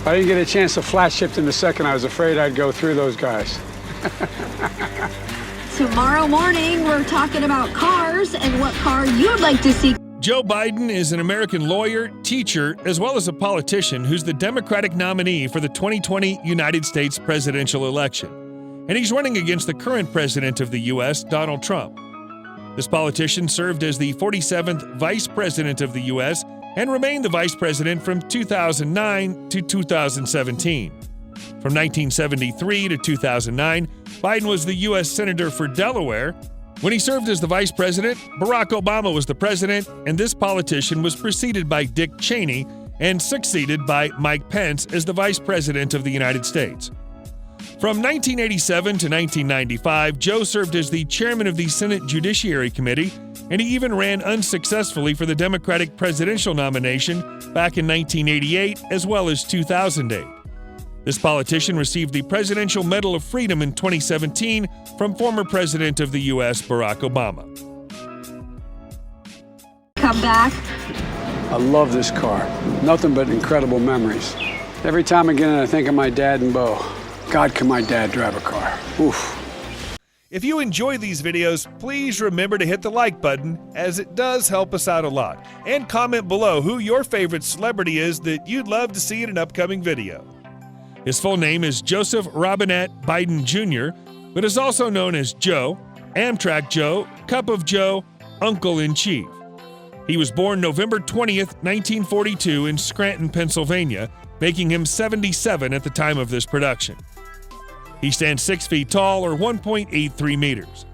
I didn't get a chance to flash shift in the second. I was afraid I'd go through those guys. Tomorrow morning, we're talking about cars and what car you'd like to see. Joe Biden is an American lawyer, teacher, as well as a politician who's the Democratic nominee for the 2020 United States presidential election. And he's running against the current president of the U.S., Donald Trump. This politician served as the 47th vice president of the U.S. and remained the vice president from 2009 to 2017. From 1973 to 2009, Biden was the U.S. Senator for Delaware. When he served as the vice president, Barack Obama was the president, and this politician was preceded by Dick Cheney and succeeded by Mike Pence as the vice president of the United States. From 1987 to 1995, Joe served as the chairman of the Senate Judiciary Committee, and he even ran unsuccessfully for the Democratic presidential nomination back in 1988 as well as 2008. This politician received the Presidential Medal of Freedom in 2017 from former President of the U.S., Barack Obama. Come back. I love this car. Nothing but incredible memories. Every time I get in, I think of my dad and Bo. God, can my dad drive a car? Oof. If you enjoy these videos, please remember to hit the like button, as it does help us out a lot. And comment below who your favorite celebrity is that you'd love to see in an upcoming video. His full name is Joseph Robinette Biden Jr., but is also known as Joe, Amtrak Joe, Cup of Joe, Uncle-in-Chief. He was born November 20th, 1942 in Scranton, Pennsylvania, making him 77 at the time of this production. He stands 6 feet tall, or 1.83 meters.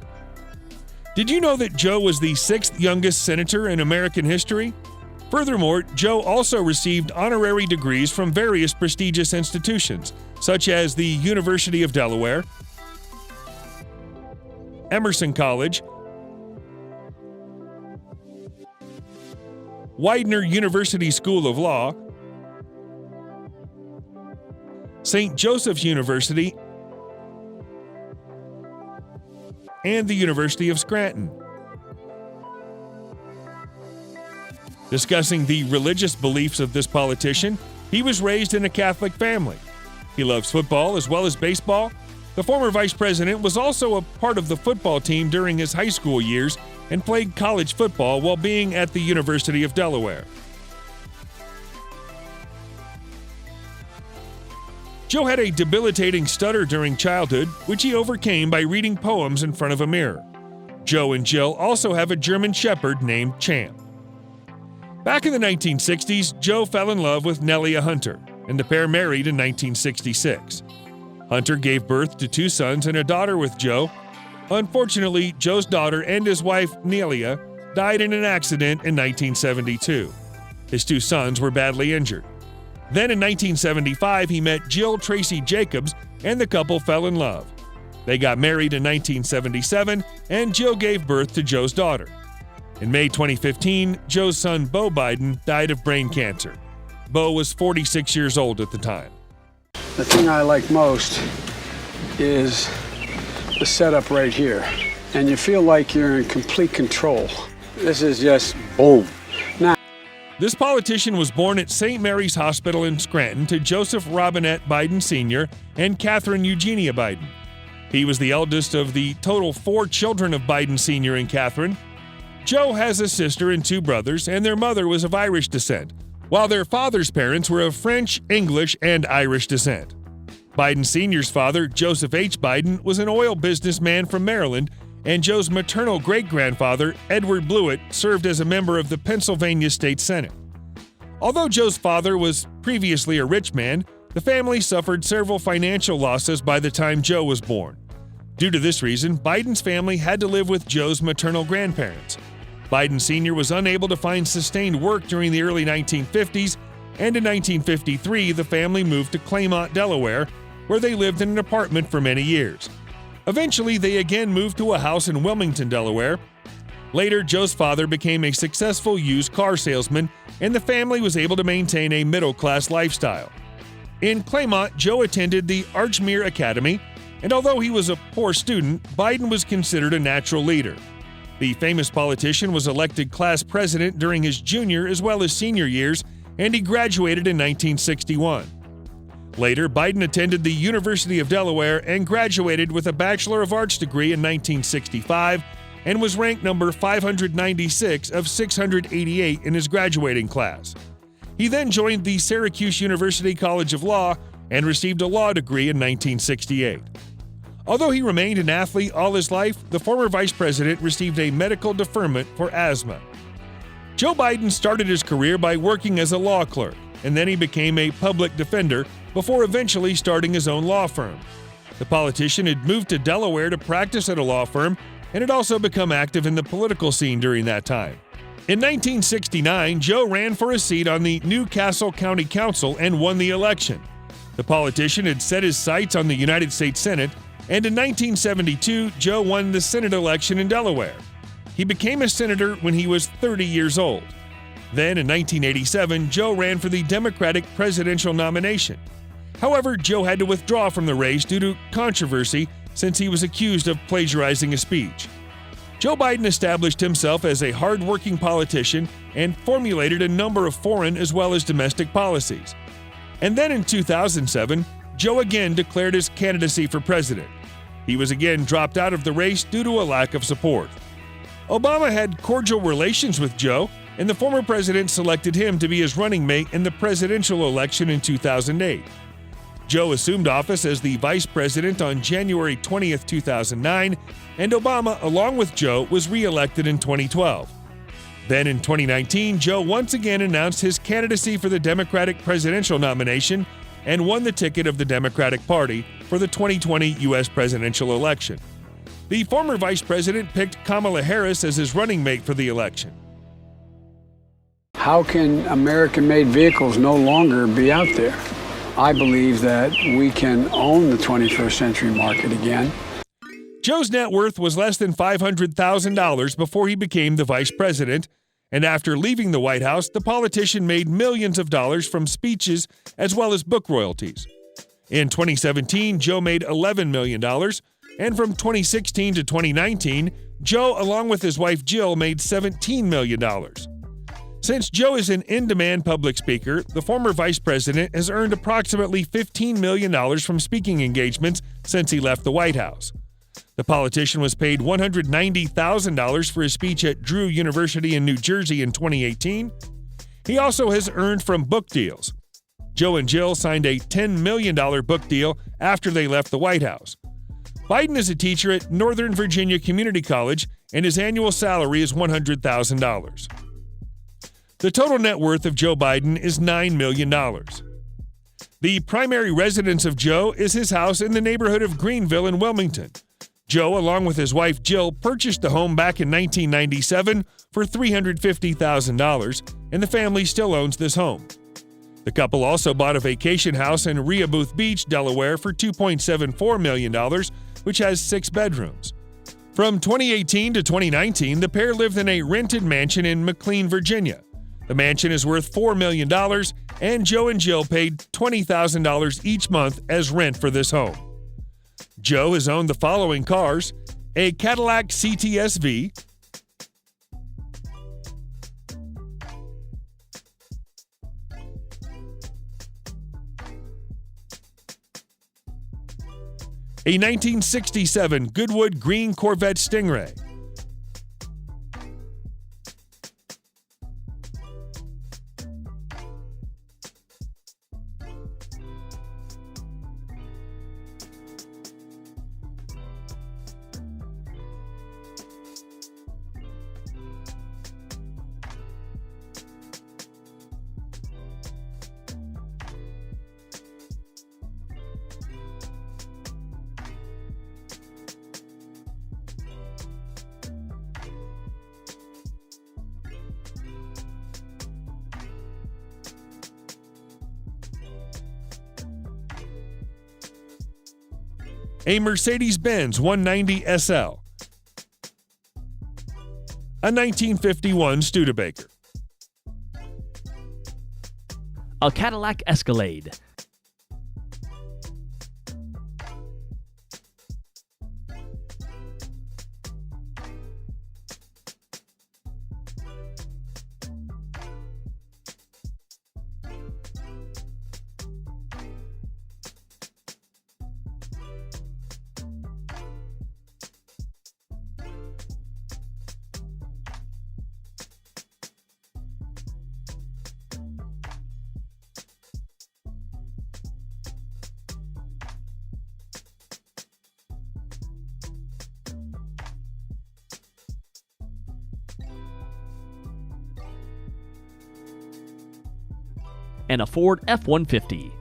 Did you know that Joe was the 6th youngest senator in American history? Furthermore, Joe also received honorary degrees from various prestigious institutions, such as the University of Delaware, Emerson College, Widener University School of Law, St. Joseph's University, and the University of Scranton. Discussing the religious beliefs of this politician, he was raised in a Catholic family. He loves football as well as baseball. The former vice president was also a part of the football team during his high school years and played college football while being at the University of Delaware. Joe had a debilitating stutter during childhood, which he overcame by reading poems in front of a mirror. Joe and Jill also have a German Shepherd named Champ. Back in the 1960s, Joe fell in love with Nelia Hunter, and the pair married in 1966. Hunter gave birth to 2 sons and a daughter with Joe. Unfortunately, Joe's daughter and his wife, Nelia, died in an accident in 1972. His 2 sons were badly injured. Then in 1975, he met Jill Tracy Jacobs, and the couple fell in love. They got married in 1977, and Jill gave birth to Joe's daughter. In May 2015, Joe's son, Bo Biden, died of brain cancer. Bo was 46 years old at the time. The thing I like most is the setup right here. And you feel like you're in complete control. This is just boom. Now, this politician was born at St. Mary's Hospital in Scranton to Joseph Robinette Biden Sr. and Catherine Eugenia Biden. He was the eldest of the total 4 children of Biden Sr. and Catherine. Joe has a sister and 2 brothers, and their mother was of Irish descent, while their father's parents were of French, English, and Irish descent. Biden Sr.'s father, Joseph H. Biden, was an oil businessman from Maryland, and Joe's maternal great-grandfather, Edward Blewett, served as a member of the Pennsylvania State Senate. Although Joe's father was previously a rich man, the family suffered several financial losses by the time Joe was born. Due to this reason, Biden's family had to live with Joe's maternal grandparents. Biden Sr. was unable to find sustained work during the early 1950s, and in 1953, the family moved to Claymont, Delaware, where they lived in an apartment for many years. Eventually, they again moved to a house in Wilmington, Delaware. Later, Joe's father became a successful used car salesman, and the family was able to maintain a middle-class lifestyle. In Claymont, Joe attended the Archmere Academy, and although he was a poor student, Biden was considered a natural leader. The famous politician was elected class president during his junior as well as senior years, and he graduated in 1961. Later, Biden attended the University of Delaware and graduated with a Bachelor of Arts degree in 1965 and was ranked number 596 of 688 in his graduating class. He then joined the Syracuse University College of Law and received a law degree in 1968. Although he remained an athlete all his life, the former vice president received a medical deferment for asthma. Joe Biden started his career by working as a law clerk, and then he became a public defender before eventually starting his own law firm. The politician had moved to Delaware to practice at a law firm and had also become active in the political scene during that time. In 1969, Joe ran for a seat on the New Castle County Council and won the election. The politician had set his sights on the United States Senate, and in 1972, Joe won the Senate election in Delaware. He became a senator when he was 30 years old. Then, in 1987, Joe ran for the Democratic presidential nomination. However, Joe had to withdraw from the race due to controversy since he was accused of plagiarizing a speech. Joe Biden established himself as a hard-working politician and formulated a number of foreign as well as domestic policies. And then in 2007, Joe again declared his candidacy for president. He was again dropped out of the race due to a lack of support. Obama had cordial relations with Joe, and the former president selected him to be his running mate in the presidential election in 2008. Joe assumed office as the vice president on January 20, 2009, and Obama, along with Joe, was re-elected in 2012. Then in 2019, Joe once again announced his candidacy for the Democratic presidential nomination and won the ticket of the Democratic Party for the 2020 U.S. presidential election. The former vice president picked Kamala Harris as his running mate for the election. How can American-made vehicles no longer be out there? I believe that we can own the 21st century market again. Joe's net worth was less than $500,000 before he became the vice president, and after leaving the White House, the politician made millions of dollars from speeches as well as book royalties. In 2017, Joe made $11 million, and from 2016 to 2019, Joe, along with his wife Jill, made $17 million. Since Joe is an in-demand public speaker, the former vice president has earned approximately $15 million from speaking engagements since he left the White House. The politician was paid $190,000 for his speech at Drew University in New Jersey in 2018. He also has earned from book deals. Joe and Jill signed a $10 million book deal after they left the White House. Biden is a teacher at Northern Virginia Community College, and his annual salary is $100,000. The total net worth of Joe Biden is $9 million. The primary residence of Joe is his house in the neighborhood of Greenville in Wilmington. Joe, along with his wife Jill, purchased the home back in 1997 for $350,000, and the family still owns this home. The couple also bought a vacation house in Rehoboth Beach, Delaware for $2.74 million, which has 6 bedrooms. From 2018 to 2019, the pair lived in a rented mansion in McLean, Virginia. The mansion is worth $4 million, and Joe and Jill paid $20,000 each month as rent for this home. Joe has owned the following cars: a Cadillac CTS-V, a 1967 Goodwood Green Corvette Stingray, a Mercedes-Benz 190 SL, a 1951 Studebaker, A Cadillac Escalade, and a Ford F-150.